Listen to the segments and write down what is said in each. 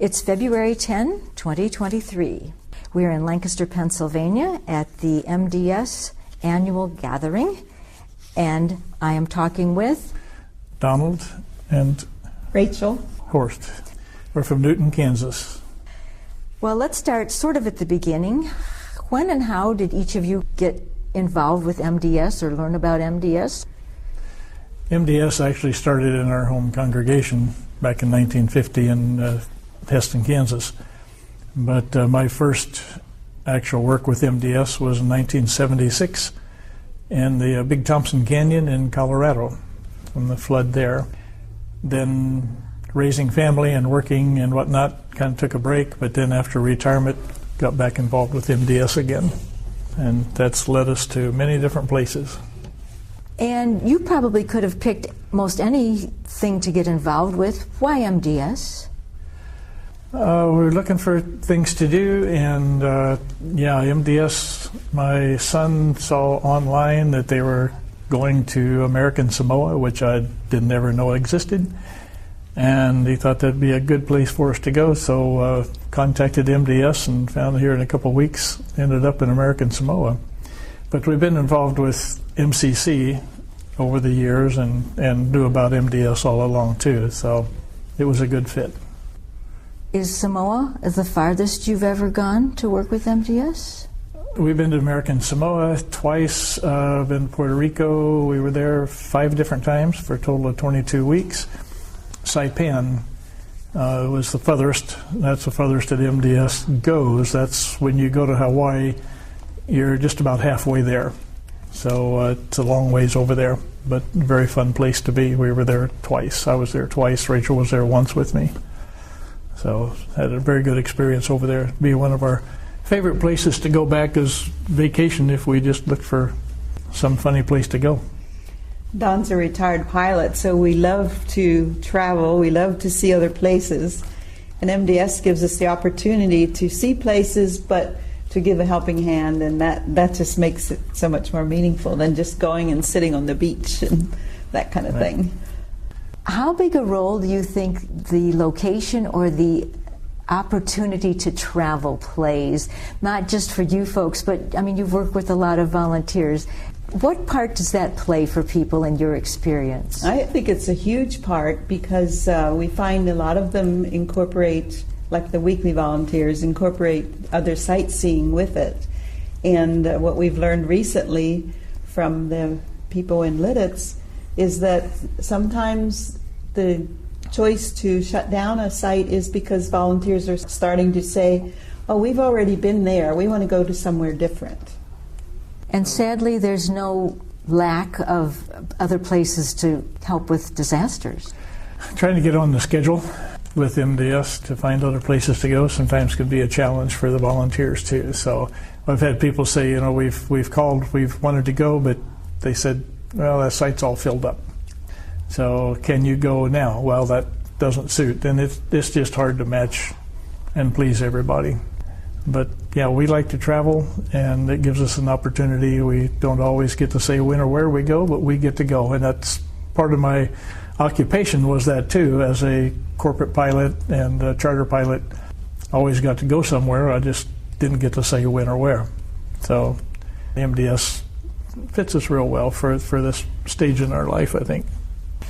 It's February 10, 2023. We're in Lancaster, Pennsylvania at the MDS annual gathering, and I am talking with Donald and Rachel Horst. We're from Newton, Kansas. Well, let's start sort of at the beginning. When and how did each of you get involved with MDS or learn about MDS? MDS actually started in our home congregation back in 1950 in Heston, Kansas. But my first actual work with MDS was in 1976 in the Big Thompson Canyon in Colorado from the flood there. Then raising family and working and whatnot kind of took a break, but then after retirement got back involved with MDS again. And that's led us to many different places. And you probably could have picked most anything to get involved with. Why MDS? We were looking for things to do, and MDS, my son saw online that they were going to American Samoa, which I didn't ever know existed, and he thought that'd be a good place for us to go, so contacted MDS and found here in a couple of weeks, ended up in American Samoa. But we've been involved with MCC over the years and knew about MDS all along too, so it was a good fit. Is Samoa the farthest you've ever gone to work with MDS? We've been to American Samoa twice, been to Puerto Rico. We were there 5 different times for a total of 22 weeks. Saipan was the furthest. That's the furthest that MDS goes. That's when you go to Hawaii, you're just about halfway there. So it's a long ways over there, but a very fun place to be. We were there twice. I was there twice. Rachel was there once with me. So had a very good experience over there. It'd be one of our favorite places to go back as vacation if we just look for some funny place to go. Don's a retired pilot, so we love to travel. We love to see other places. And MDS gives us the opportunity to see places, but to give a helping hand, and that just makes it so much more meaningful than just going and sitting on the beach and that kind of thing. How big a role do you think the location or the opportunity to travel plays, not just for you folks, but I mean, you've worked with a lot of volunteers. What part does that play for people in your experience? I think it's a huge part because we find a lot of them incorporate, like the weekly volunteers, incorporate other sightseeing with it. And what we've learned recently from the people in Lidditz is that sometimes the choice to shut down a site is because volunteers are starting to say, oh, we've already been there, we want to go to somewhere different. And sadly, there's no lack of other places to help with disasters. Trying to get on the schedule with MDS to find other places to go sometimes could be a challenge for the volunteers too. So I've had people say, you know, we've called, we've wanted to go, but they said, well, that site's all filled up. So can you go now? Well, that doesn't suit. And it's just hard to match and please everybody. But yeah, we like to travel, and it gives us an opportunity. We don't always get to say when or where we go, but we get to go. And that's part of my occupation was that too. As a corporate pilot and a charter pilot, always got to go somewhere. I just didn't get to say when or where. So MDS fits us real well for this stage in our life, I think.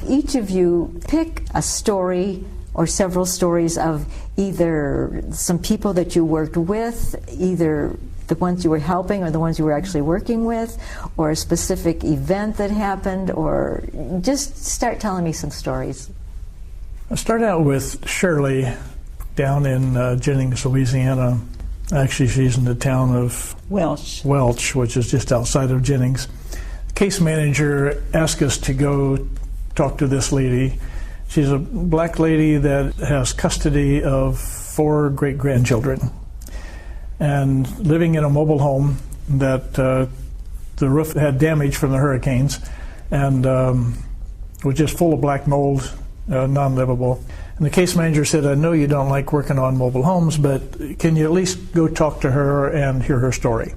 Each of you pick a story or several stories of either some people that you worked with, either the ones you were helping or the ones you were actually working with, or a specific event that happened, or just start telling me some stories. I'll start out with Shirley down in Jennings, Louisiana. Actually, she's in the town of Welch, which is just outside of Jennings. The case manager asked us to go talk to this lady. She's a black lady that has custody of 4 great-grandchildren and living in a mobile home that the roof had damage from the hurricanes and was just full of black mold, non-livable. And the case manager said, I know you don't like working on mobile homes, but can you at least go talk to her and hear her story?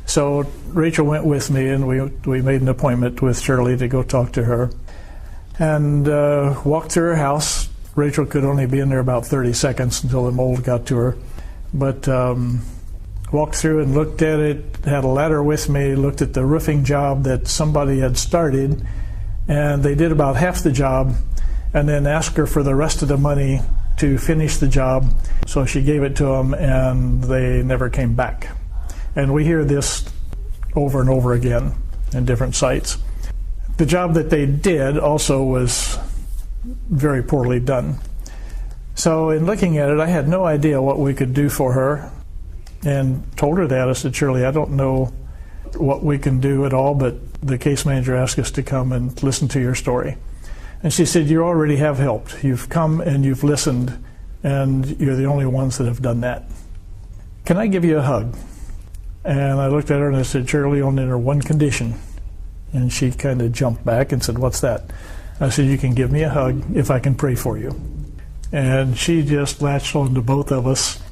So Rachel went with me, and we made an appointment with Shirley to go talk to her. And walked through her house, Rachel could only be in there about 30 seconds until the mold got to her. But walked through and looked at it, had a ladder with me, looked at the roofing job that somebody had started, and they did about half the job, and then asked her for the rest of the money to finish the job. So she gave it to them, and they never came back. And we hear this over and over again in different sites. The job that they did also was very poorly done. So in looking at it, I had no idea what we could do for her, and told her that. I said, Shirley, I don't know what we can do at all, but the case manager asked us to come and listen to your story. And she said, you already have helped. You've come and you've listened, and you're the only ones that have done that. Can I give you a hug? And I looked at her and I said, Shirley, only under one condition. And she kind of jumped back and said, what's that? I said, you can give me a hug if I can pray for you. And she just latched on to both of us.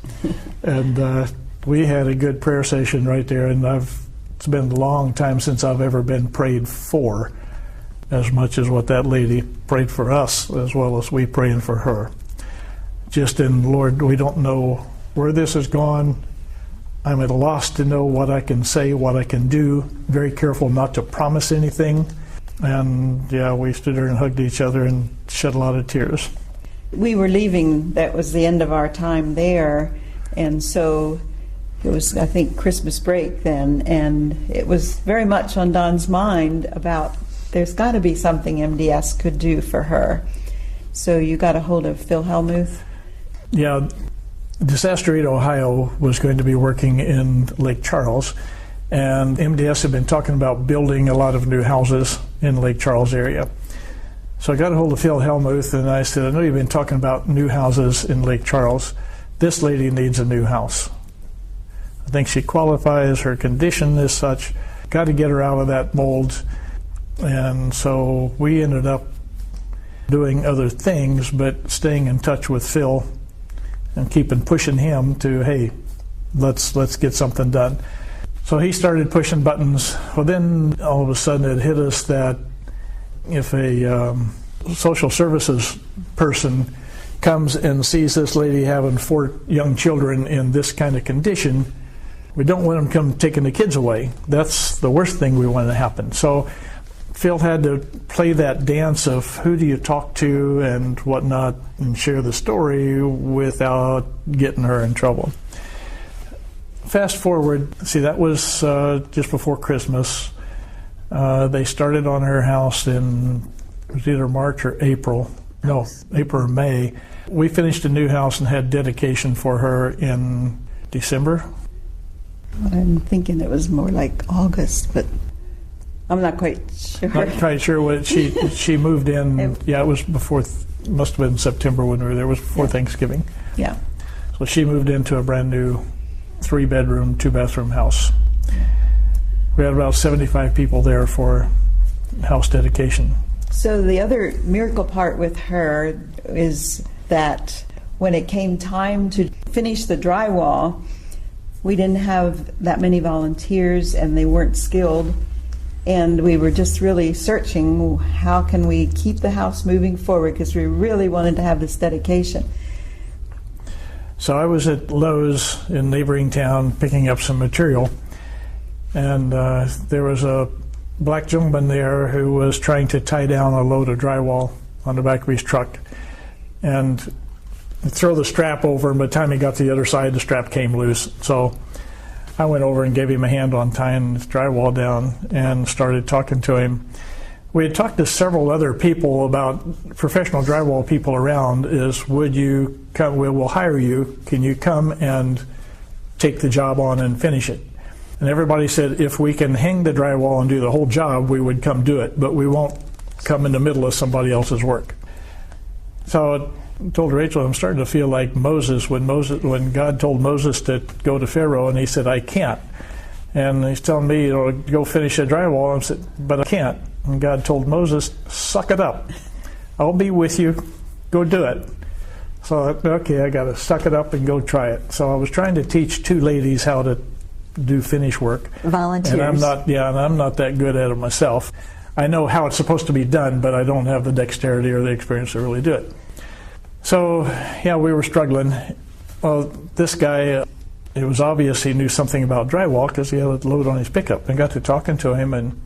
And we had a good prayer session right there. And it's been a long time since I've ever been prayed for as much as what that lady prayed for us, as well as we praying for her. Just in, Lord, we don't know where this has gone. I'm at a loss to know what I can say, what I can do. Very careful not to promise anything. And yeah, we stood there and hugged each other and shed a lot of tears. We were leaving, that was the end of our time there, and so it was, I think, Christmas break then, and it was very much on Don's mind about there's got to be something MDS could do for her. So you got a hold of Phil Hellmuth? Yeah. Disaster Aid Ohio was going to be working in Lake Charles, and MDS had been talking about building a lot of new houses in Lake Charles area. So I got a hold of Phil Hellmuth and I said, I know you've been talking about new houses in Lake Charles. This lady needs a new house. I think she qualifies, her condition is such, got to get her out of that mold. And so we ended up doing other things, but staying in touch with Phil and pushing him to, hey, let's get something done. So he started pushing buttons. Well, then all of a sudden it hit us that if a social services person comes and sees this lady having 4 young children in this kind of condition, we don't want them to come taking the kids away. That's the worst thing we want to happen. So Phil had to play that dance of who do you talk to and whatnot and share the story without getting her in trouble. Fast forward, see, that was just before Christmas. They started on her house in, it was either March or April. No, April or May. We finished a new house and had dedication for her in December. I'm thinking it was more like August, but I'm not quite sure. Not quite sure what she moved in. Yeah, it was before, must have been September when we were there. It was before Thanksgiving. Yeah. So she moved into a brand new 3-bedroom, 2-bathroom house. We had about 75 people there for house dedication. So the other miracle part with her is that when it came time to finish the drywall, we didn't have that many volunteers and they weren't skilled. And we were just really searching, how can we keep the house moving forward, because we really wanted to have this dedication. So I was at Lowe's in neighboring town picking up some material, and there was a black gentleman there who was trying to tie down a load of drywall on the back of his truck and throw the strap over, and by the time he got to the other side, the strap came loose. So I went over and gave him a hand on tying his drywall down and started talking to him. We had talked to several other people about professional drywall people around, is would you come, we'll hire you, can you come and take the job on and finish it? And everybody said if we can hang the drywall and do the whole job, we would come do it, but we won't come in the middle of somebody else's work. So I told Rachel, I'm starting to feel like Moses when God told Moses to go to Pharaoh and he said, I can't. And he's telling me, go finish the drywall. I said, but I can't. And God told Moses, suck it up. I'll be with you. Go do it. So okay, I got to suck it up and go try it. So I was trying to teach 2 ladies how to do finish work. Volunteers. And I'm not that good at it myself. I know how it's supposed to be done, but I don't have the dexterity or the experience to really do it. So, yeah, we were struggling. Well, this guy, it was obvious he knew something about drywall because he had a load on his pickup, and got to talking to him and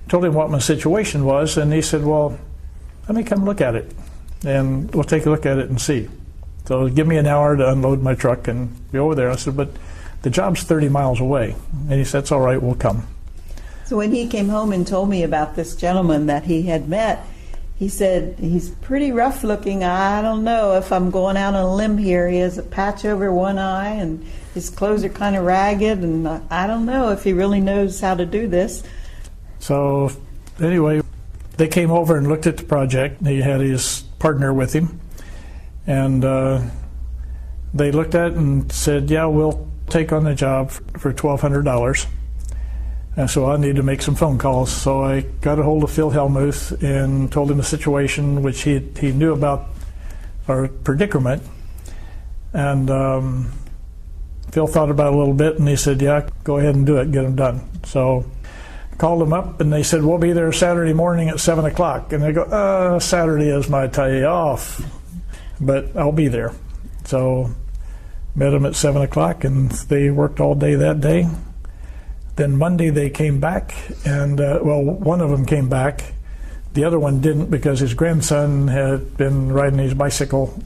told him what my situation was, and he said, well, let me come look at it, and we'll take a look at it and see. So give me an hour to unload my truck and go over there. I said, but the job's 30 miles away. And he said, it's all right, we'll come. So when he came home and told me about this gentleman that he had met, he said, he's pretty rough looking. I don't know if I'm going out on a limb here. He has a patch over one eye and his clothes are kind of ragged, and I don't know if he really knows how to do this. So anyway, they came over and looked at the project. He had his partner with him. And they looked at it and said, yeah, we'll take on the job for $1,200. And so I need to make some phone calls. So I got a hold of Phil Helmuth and told him the situation, which he knew about our predicament. And Phil thought about it a little bit, and he said, yeah, go ahead and do it, get them done. So I called them up, and they said, we'll be there Saturday morning at 7 o'clock. And they go, Saturday is my day off, but I'll be there. So met them at 7 o'clock, and they worked all day that day. Then Monday they came back, and well, one of them came back. The other one didn't because his grandson had been riding his bicycle,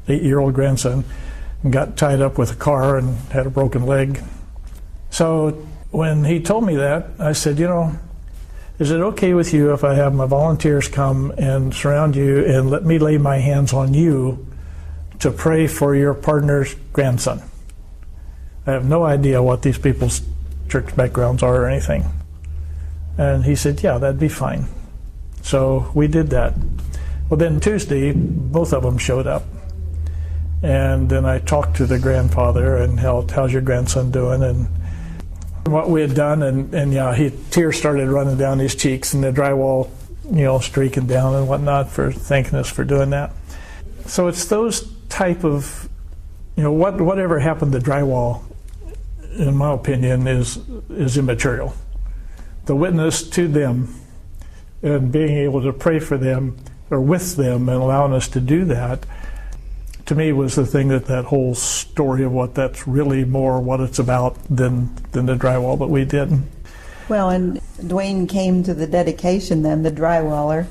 8-year-old grandson, and got tied up with a car and had a broken leg. So when he told me that, I said, you know, is it okay with you if I have my volunteers come and surround you and let me lay my hands on you to pray for your partner's grandson? I have no idea what these people's church backgrounds are or anything. And he said, yeah, that'd be fine. So we did that. Well, then Tuesday, both of them showed up. And then I talked to the grandfather and how's your grandson doing, and what we had done, and yeah, tears started running down his cheeks, and the drywall, you know, streaking down and whatnot, for thanking us for doing that. So it's those type of, you know, whatever happened to drywall, in my opinion, is immaterial. The witness to them and being able to pray for them or with them and allowing us to do that, to me, was the thing that whole story of what that's really more what it's about than the drywall that we did. Well, and Dwayne came to the dedication then, the drywaller.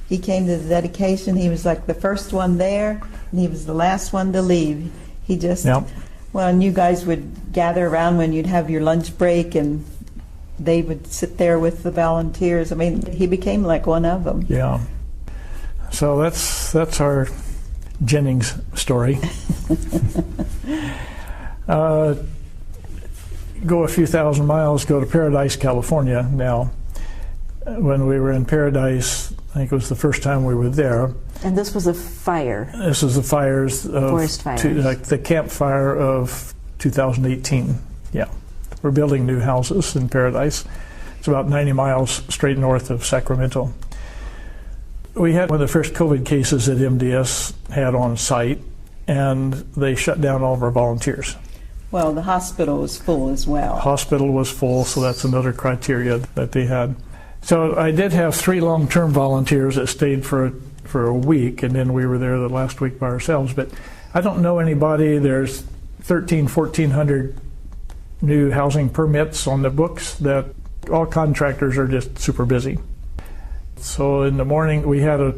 He came to the dedication. He was like the first one there, and he was the last one to leave. He just, Yep. Well, and you guys would gather around when you'd have your lunch break, and they would sit there with the volunteers. I mean, he became like one of them. Yeah. So that's our Jennings story. Go a few thousand miles, go to Paradise, California. Now, when we were in Paradise, I think it was the first time we were there. And this was a fire. This was the fires of Forest fires. The campfire of 2018. Yeah, we're building new houses in Paradise. It's about 90 miles straight north of Sacramento. We had one of the first COVID cases that MDS had on site, and they shut down all of our volunteers. Well, the hospital was full as well. Hospital was full, so that's another criteria that they had. So I did have 3 long-term volunteers that stayed for a week, and then we were there the last week by ourselves. But I don't know anybody. There's 1,400 new housing permits on the books that all contractors are just super busy. So in the morning we had a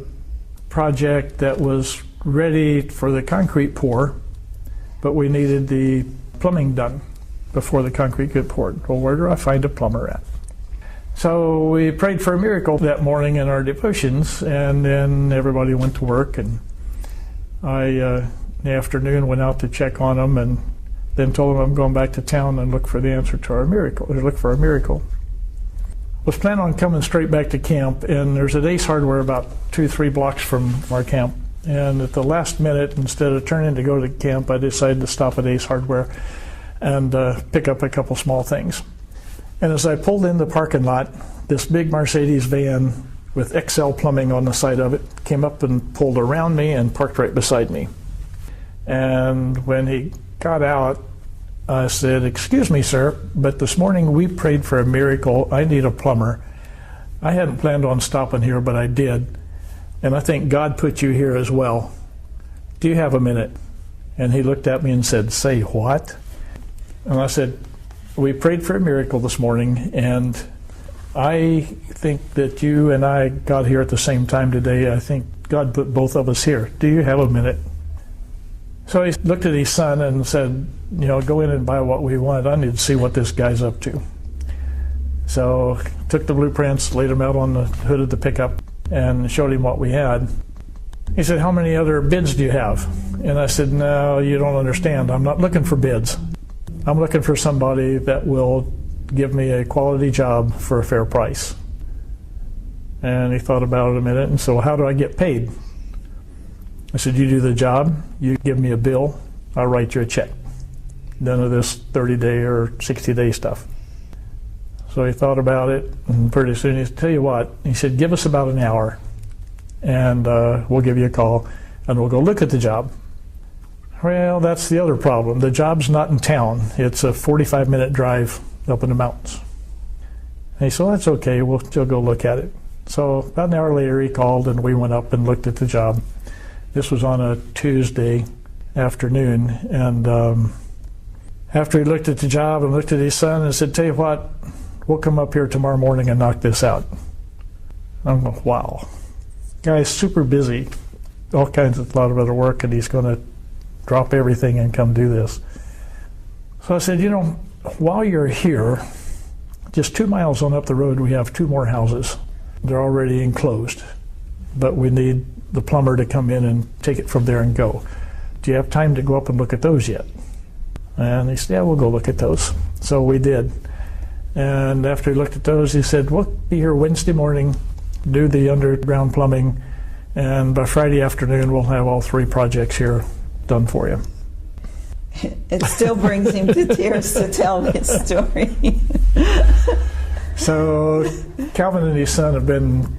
project that was ready for the concrete pour, but we needed the plumbing done before the concrete got poured. Well, where do I find a plumber at? So we prayed for a miracle that morning in our devotions, and then everybody went to work, and I, in the afternoon, went out to check on them, and then told them I'm going back to town and look for the answer to our miracle, or look for a miracle. Was planning on coming straight back to camp, and there's an Ace Hardware about 2-3 blocks from our camp. And at the last minute, instead of turning to go to camp, I decided to stop at Ace Hardware and pick up a couple small things. And as I pulled in the parking lot, this big Mercedes van with XL plumbing on the side of it came up and pulled around me and parked right beside me. And when he got out, I said, "Excuse me, sir, but this morning we prayed for a miracle. I need a plumber. I hadn't planned on stopping here, but I did. And I think God put you here as well. do you have a minute? And he looked at me and said, say what? And I said, we prayed for a miracle this morning, and I think that you and I got here at the same time today. I think God put both of us here. Do you have a minute? So he looked at his son and said, go in and buy what we want. I need to see what this guy's up to. So took the blueprints, laid them out on the hood of the pickup, and showed him what we had. He said, how many other bids do you have? And I said, no, you don't understand. I'm not looking for bids. I'm looking for somebody that will give me a quality job for a fair price. And he thought about it a minute, and so how do I get paid? I said, you do the job, you give me a bill, I'll write you a check. None of this 30-day or 60-day stuff. So he thought about it, and pretty soon he said, tell you what, he said, give us about an hour, and we'll give you a call, and we'll go look at the job. Well, that's the other problem. The job's not in town. It's a 45-minute drive up in the mountains. And he said, well, that's okay, we'll still go look at it. So about an hour later he called, and we went up and looked at the job. This was on a Tuesday afternoon, and after he looked at the job and looked at his son and said, tell you what, we'll come up here tomorrow morning and knock this out. I'm going, wow. Guy's super busy, all kinds of a lot of other work, and he's going to drop everything and come do this. So I said, while you're here, just 2 miles on up the road, we have 2 more houses. They're already enclosed, but we need the plumber to come in and take it from there and go. Do you have time to go up and look at those yet? And he said, yeah, we'll go look at those. So we did. And after he looked at those, he said, we'll be here Wednesday morning, do the underground plumbing, and by Friday afternoon, we'll have all 3 projects here done for you. It still brings him to tears to tell his story. So Calvin and his son have been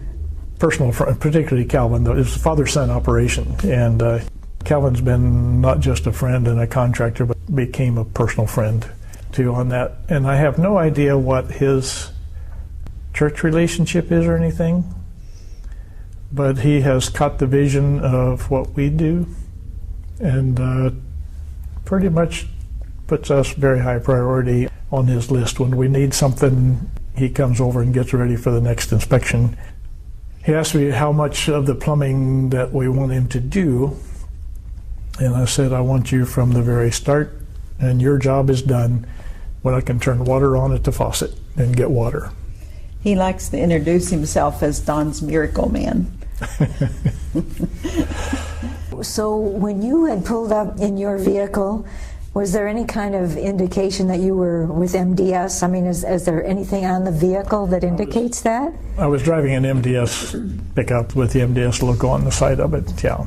personal friends, particularly Calvin, though. It's a father-son operation. And Calvin's been not just a friend and a contractor, but became a personal friend, too, on that. And I have no idea what his church relationship is or anything, but he has caught the vision of what we do, and pretty much puts us very high priority on his list. When we need something, he comes over and gets ready for the next inspection. He asked me how much of the plumbing that we want him to do, and I said, I want you from the very start, and your job is done when I can turn water on at the faucet and get water. He likes to introduce himself as Don's Miracle Man. So when you had pulled up in your vehicle, was there any kind of indication that you were with MDS? I mean, is there anything on the vehicle that indicates that? I was driving an MDS pickup with the MDS logo on the side of it, yeah.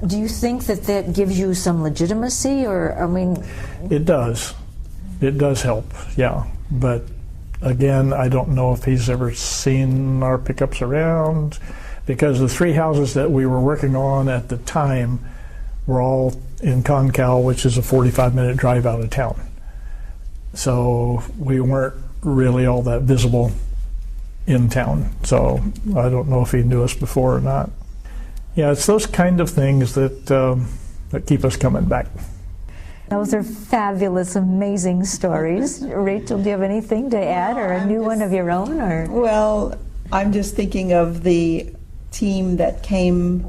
Do you think that gives you some legitimacy, or, I mean... It does. It does help, yeah. But again, I don't know if he's ever seen our pickups around, because the 3 houses that we were working on at the time were all in Concal, which is a 45-minute drive out of town. So we weren't really all that visible in town. So I don't know if he knew us before or not. Yeah, it's those kind of things that that keep us coming back. Those are fabulous, amazing stories. Rachel, do you have anything to add, or a new one of your own? Or Well, I'm just thinking of the team that came,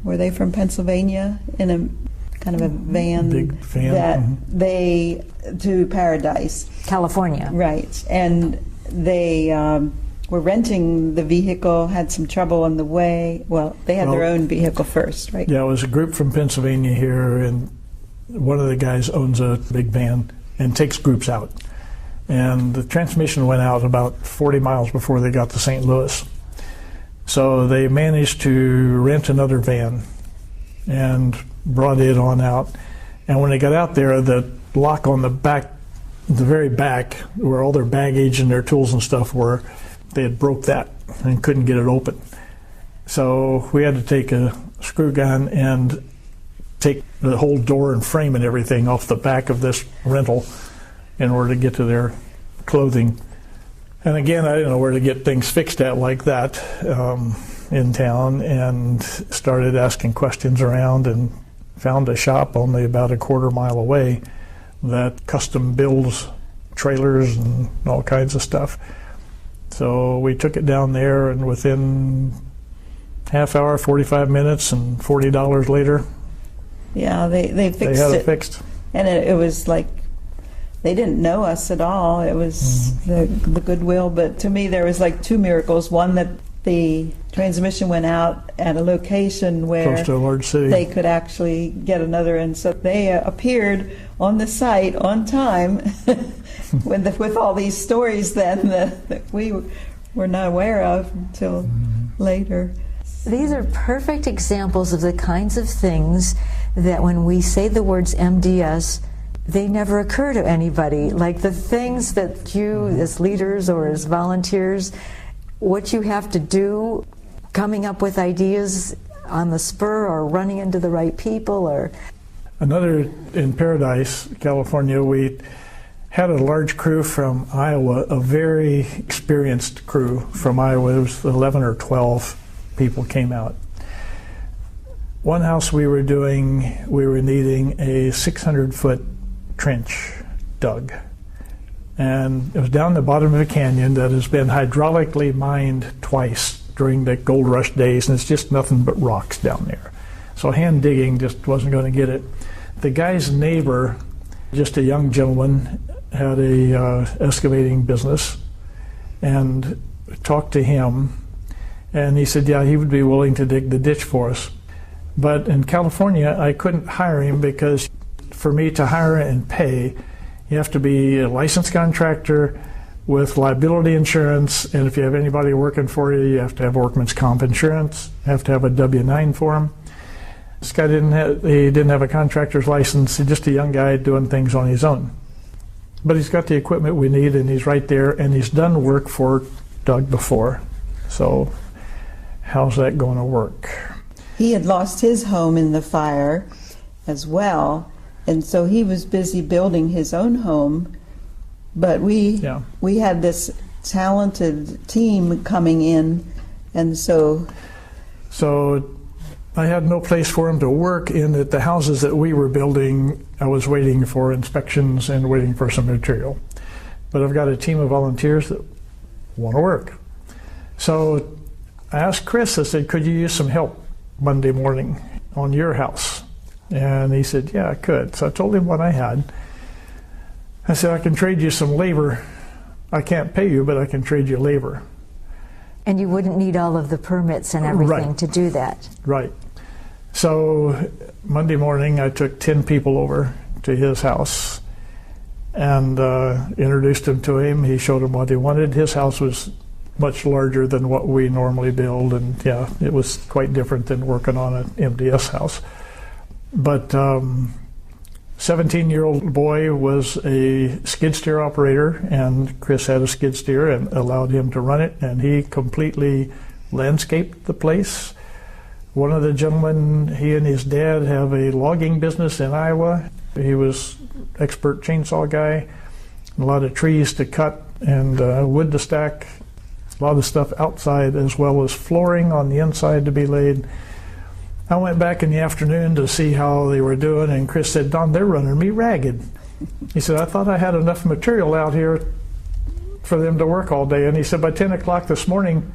were they from Pennsylvania, in a kind of a van, Big van. that they, to Paradise. California. Right, and they were renting the vehicle, had some trouble on the way. Well, they had their own vehicle first, right? Yeah, it was a group from Pennsylvania here, and one of the guys owns a big van and takes groups out. And the transmission went out about 40 miles before they got to St. Louis. So they managed to rent another van and brought it on out. And when they got out there, the lock on the back, the very back, where all their baggage and their tools and stuff were, they had broke that and couldn't get it open. So we had to take a screw gun and take the whole door and frame and everything off the back of this rental in order to get to their clothing. And again, I didn't know where to get things fixed at like that in town, and started asking questions around and found a shop only about a quarter-mile away that custom builds trailers and all kinds of stuff. So we took it down there, and within half hour, 45 minutes, and $40 later, Yeah, they fixed they had it. it fixed. And it was like, they didn't know us at all. It was the goodwill. But to me, there was like two miracles. One, that the transmission went out at a location where Close to a large city. they could actually get another. And so they appeared on the site on time with all these stories then that we were not aware of until later. These are perfect examples of the kinds of things that when we say the words MDS, they never occur to anybody. Like the things that you, as leaders or as volunteers, what you have to do, coming up with ideas on the spur or running into the right people. Or Another, in Paradise, California, we had a large crew from Iowa, a very experienced crew from Iowa. It was 11 or 12 people came out. One house we were doing, we were needing a 600-foot trench dug. And it was down the bottom of a canyon that has been hydraulically mined twice during the gold rush days, and it's just nothing but rocks down there. So hand digging just wasn't going to get it. The guy's neighbor, just a young gentleman, had a excavating business, and talked to him, and he said, yeah, he would be willing to dig the ditch for us. But in California, I couldn't hire him because for me to hire and pay, you have to be a licensed contractor with liability insurance, and if you have anybody working for you, you have to have workman's comp insurance, you have to have a W-9 form. This guy didn't have a contractor's license. He's just a young guy doing things on his own. But he's got the equipment we need, and he's right there, and he's done work for Doug before. So how's that going to work? He had lost his home in the fire as well, and so he was busy building his own home. But we had this talented team coming in, and so I had no place for him to work in that the houses that we were building. I was waiting for inspections and waiting for some material. But I've got a team of volunteers that want to work. So I asked Chris, I said, could you use some help Monday morning on your house? And he said, yeah, I could. So I told him what I had. I said, I can trade you some labor. I can't pay you, but I can trade you labor. and you wouldn't need all of the permits and everything to do that. Right. So Monday morning I took 10 people over to his house and introduced them to him. He showed them what he wanted. His house was much larger than what we normally build, and yeah, it was quite different than working on an MDS house. But 17-year-old boy was a skid steer operator, and Chris had a skid steer and allowed him to run it, and he completely landscaped the place. One of the gentlemen, he and his dad have a logging business in Iowa. He was expert chainsaw guy, a lot of trees to cut and wood to stack, a lot of stuff outside as well as flooring on the inside to be laid. I went back in the afternoon to see how they were doing, and Chris said, "Don, they're running me ragged." He said, "I thought I had enough material out here for them to work all day." And he said, by 10 o'clock this morning,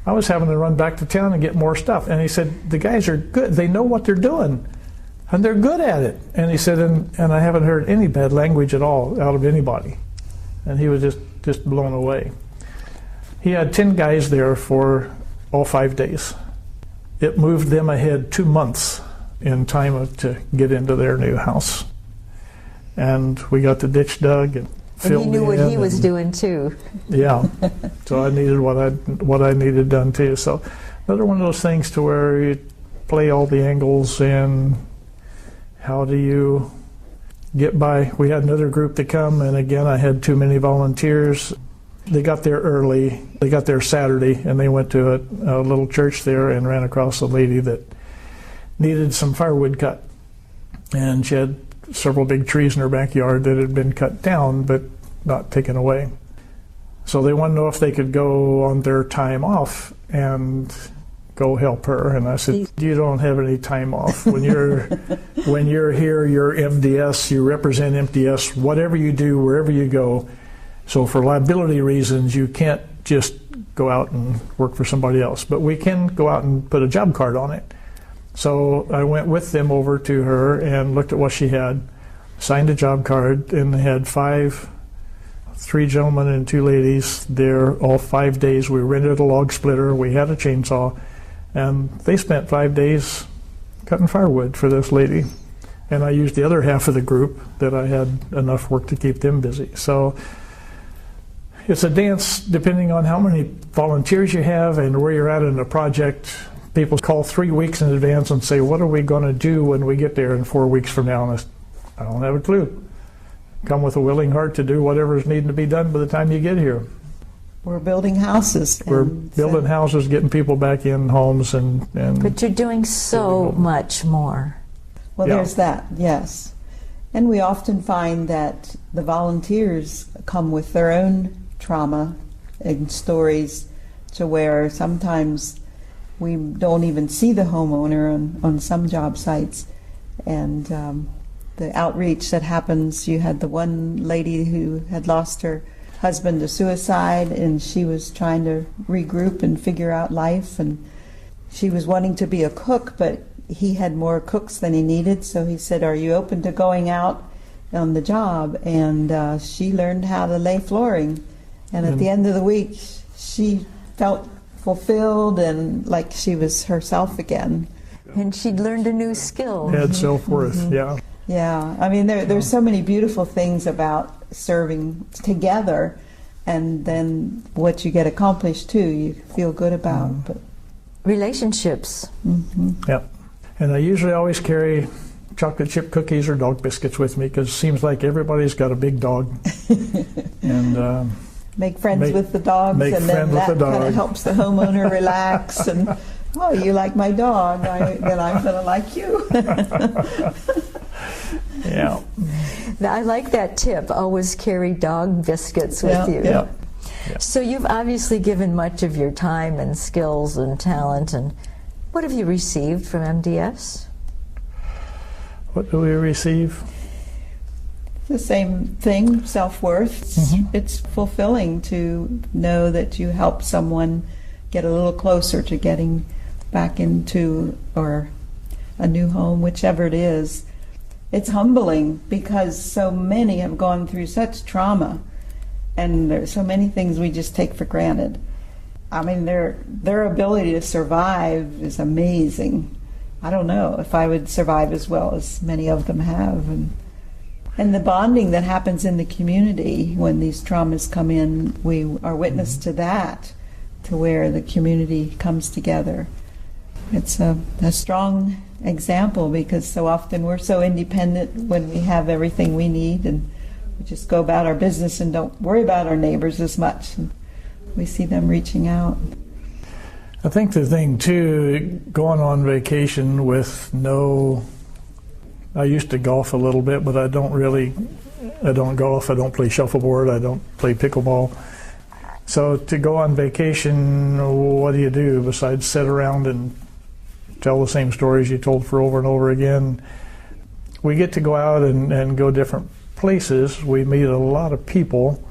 I was having to run back to town and get more stuff. And he said, "The guys are good. They know what they're doing, and they're good at it." And he said, and I haven't heard any bad language at all out of anybody. And he was just blown away. He had 10 guys there for all 5 days. It moved them ahead 2 months in time to get into their new house. And we got the ditch dug and filled And he knew what he was doing too. Yeah. So I needed what I needed done too. So another one of those things to where you play all the angles and how do you get by. We had another group to come, and again I had too many volunteers. They got there early. They got there Saturday, and they went to a little church there and ran across a lady that needed some firewood cut. And she had several big trees in her backyard that had been cut down but not taken away. So they wanted to know if they could go on their time off and go help her. And I said, you don't have any time off. When you're here, you're MDS, you represent MDS, whatever you do, wherever you go. So for liability reasons, you can't just go out and work for somebody else. But we can go out and put a job card on it. So I went with them over to her and looked at what she had, signed a job card, and they had 3 gentlemen and 2 ladies there all 5 days. We rented a log splitter, we had a chainsaw, and they spent 5 days cutting firewood for this lady. And I used the other half of the group that I had enough work to keep them busy. So it's a dance depending on how many volunteers you have and where you're at in the project. People call 3 weeks in advance and say, what are we going to do when we get there in 4 weeks from now? And I don't have a clue. Come with a willing heart to do whatever is needing to be done by the time you get here. We're building houses. We're building houses, getting people back in homes, and but you're doing so much more. Well, there's that, yes. And we often find that the volunteers come with their own trauma and stories, to where sometimes we don't even see the homeowner on some job sites. And the outreach that happens, you had the one lady who had lost her husband to suicide, and she was trying to regroup and figure out life, and she was wanting to be a cook, but he had more cooks than he needed, so he said, are you open to going out on the job? And she learned how to lay flooring, and at the end of the week she felt fulfilled and like she was herself again. And she'd learned a new skill. Had self-worth, yeah. Yeah, I mean, there's so many beautiful things about serving together, and then what you get accomplished too, you feel good about. But relationships. Yeah, and I usually always carry chocolate chip cookies or dog biscuits with me, because it seems like everybody's got a big dog. And make friends with the dogs, and then that kind of helps the homeowner relax. And oh, you like my dog, then I'm going to like you. Yeah. I like that tip. Always carry dog biscuits with you. Yeah. So you've obviously given much of your time and skills and talent. And what have you received from MDS? What do we receive? The same thing, self-worth. It's fulfilling to know that you help someone get a little closer to getting back into or a new home, whichever it is. It's humbling because so many have gone through such trauma, and there's so many things we just take for granted. I mean, their ability to survive is amazing. I don't know if I would survive as well as many of them have. And the bonding that happens in the community when these traumas come in, we are witness to that, to where the community comes together. It's a strong example, because so often we're so independent when we have everything we need, and we just go about our business and don't worry about our neighbors as much. And we see them reaching out. I think the thing too, going on vacation with I used to golf a little bit, but I don't golf, I don't play shuffleboard, I don't play pickleball. So to go on vacation, what do you do besides sit around and tell the same stories you told for over and over again? We get to go out and go different places. We meet a lot of people.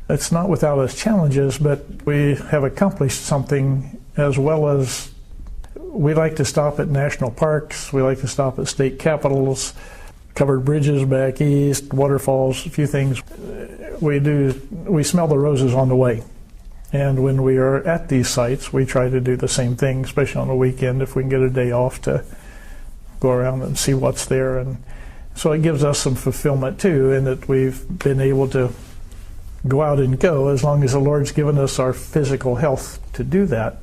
It's not without its challenges, but we have accomplished something, as well as we like to stop at national parks, we like to stop at state capitals, covered bridges back east, waterfalls, a few things. We smell the roses on the way. And when we are at these sites, we try to do the same thing, especially on the weekend, if we can get a day off, to go around and see what's there. And so it gives us some fulfillment too, in that we've been able to go out and go, as long as the Lord's given us our physical health to do that.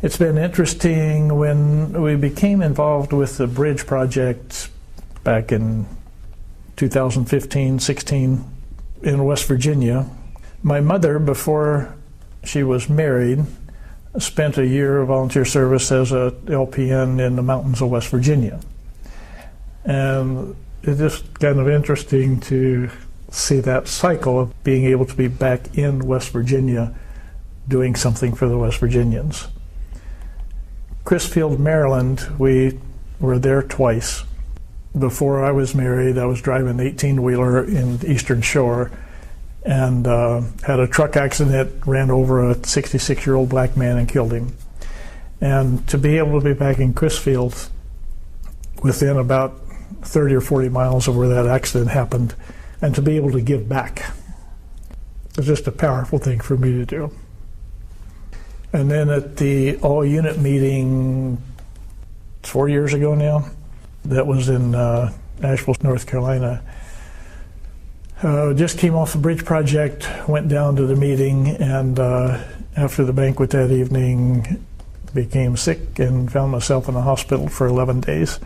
It's been interesting when we became involved with the bridge project back in 2015-16 in West Virginia. My mother, before she was married, spent a year of volunteer service as a LPN in the mountains of West Virginia. And it's just kind of interesting to see that cycle of being able to be back in West Virginia doing something for the West Virginians. Crisfield, Maryland, we were there twice. Before I was married, I was driving an 18-wheeler in the Eastern Shore and had a truck accident, ran over a 66-year-old black man and killed him. And to be able to be back in Crisfield within about 30 or 40 miles of where that accident happened, and to be able to give back, was just a powerful thing for me to do. And then at the all-unit meeting 4 years ago now, that was in Asheville, North Carolina, just came off the bridge project, went down to the meeting, and after the banquet that evening, became sick and found myself in the hospital for 11 days.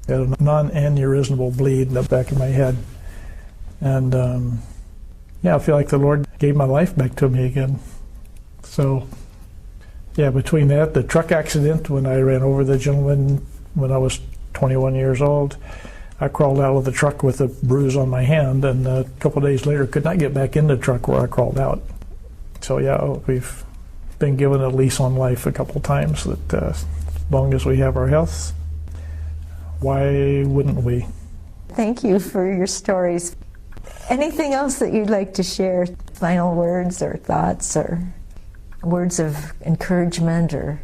Had a non-aneurysmal bleed in the back of my head. And yeah, I feel like the Lord gave my life back to me again. So yeah, between that, the truck accident when I ran over the gentleman when I was 21 years old, I crawled out of the truck with a bruise on my hand, and a couple of days later could not get back in the truck where I crawled out. So yeah, we've been given a lease on life a couple of times that as long as we have our health, why wouldn't we? Thank you for your stories. Anything else that you'd like to share? Final words or thoughts or words of encouragement? Or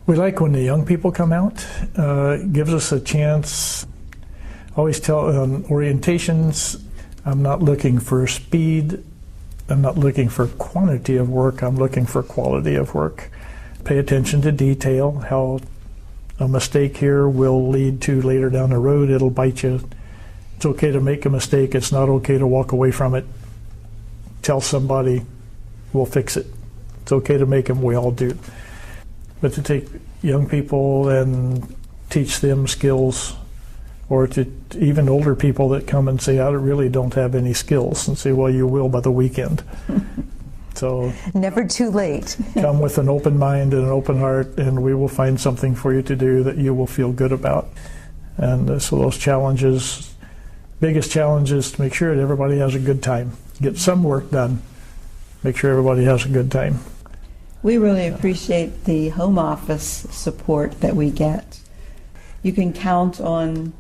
we like when the young people come out. It gives us a chance. I always tell on orientations, I'm not looking for speed. I'm not looking for quantity of work. I'm looking for quality of work. Pay attention to detail, how a mistake here will lead to later down the road, it'll bite you. It's okay to make a mistake. It's not okay to walk away from it. Tell somebody, we'll fix it. It's okay to make them, we all do. But to take young people and teach them skills, or to even older people that come and say, I really don't have any skills, and say, well, you will by the weekend. So never too late. Come with an open mind and an open heart, and we will find something for you to do that you will feel good about. And so those challenges, biggest challenge is to make sure that everybody has a good time. Get some work done. Make sure everybody has a good time. We really appreciate the home office support that we get. You can count on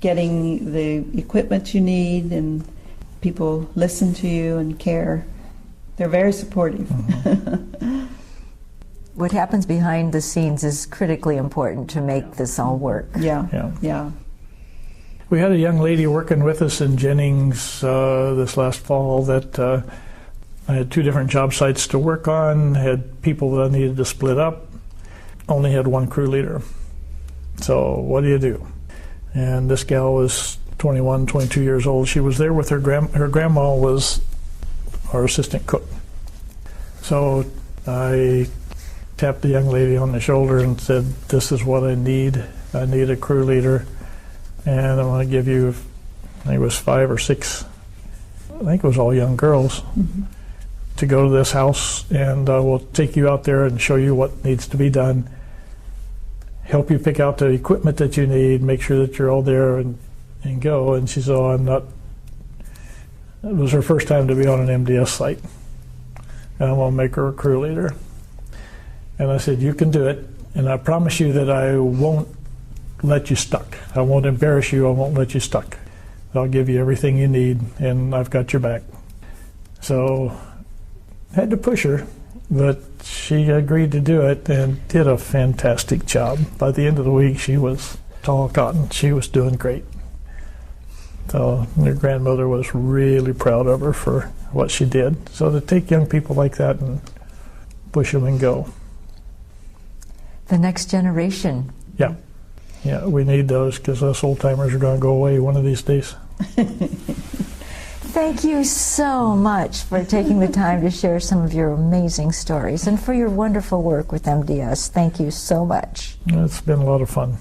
getting the equipment you need, and people listen to you and care. They're very supportive. Mm-hmm. What happens behind the scenes is critically important to make this all work. Yeah. We had a young lady working with us in Jennings this last fall that I had 2 different job sites to work on, had people that I needed to split up, only had 1 crew leader. So what do you do? And this gal was 21, 22 years old. She was there with her grandma was our assistant cook. So I tapped the young lady on the shoulder and said, this is what I need. I need a crew leader, and I'm going to give you, I think it was 5 or 6, I think it was all young girls, to go to this house, and we'll take you out there and show you what needs to be done, help you pick out the equipment that you need, make sure that you're all there and go. And she said, oh, I'm not. It was her first time to be on an MDS site, and I'm going to make her a crew leader. And I said, you can do it, and I promise you that I won't let you stuck. I won't embarrass you, I won't let you stuck. I'll give you everything you need, and I've got your back. So I had to push her, but she agreed to do it and did a fantastic job. By the end of the week, she was tall cotton. She was doing great. So her grandmother was really proud of her for what she did. So to take young people like that and push them and go. The next generation. Yeah, we need those, because us old timers are going to go away one of these days. Thank you so much for taking the time to share some of your amazing stories and for your wonderful work with MDS. Thank you so much. It's been a lot of fun.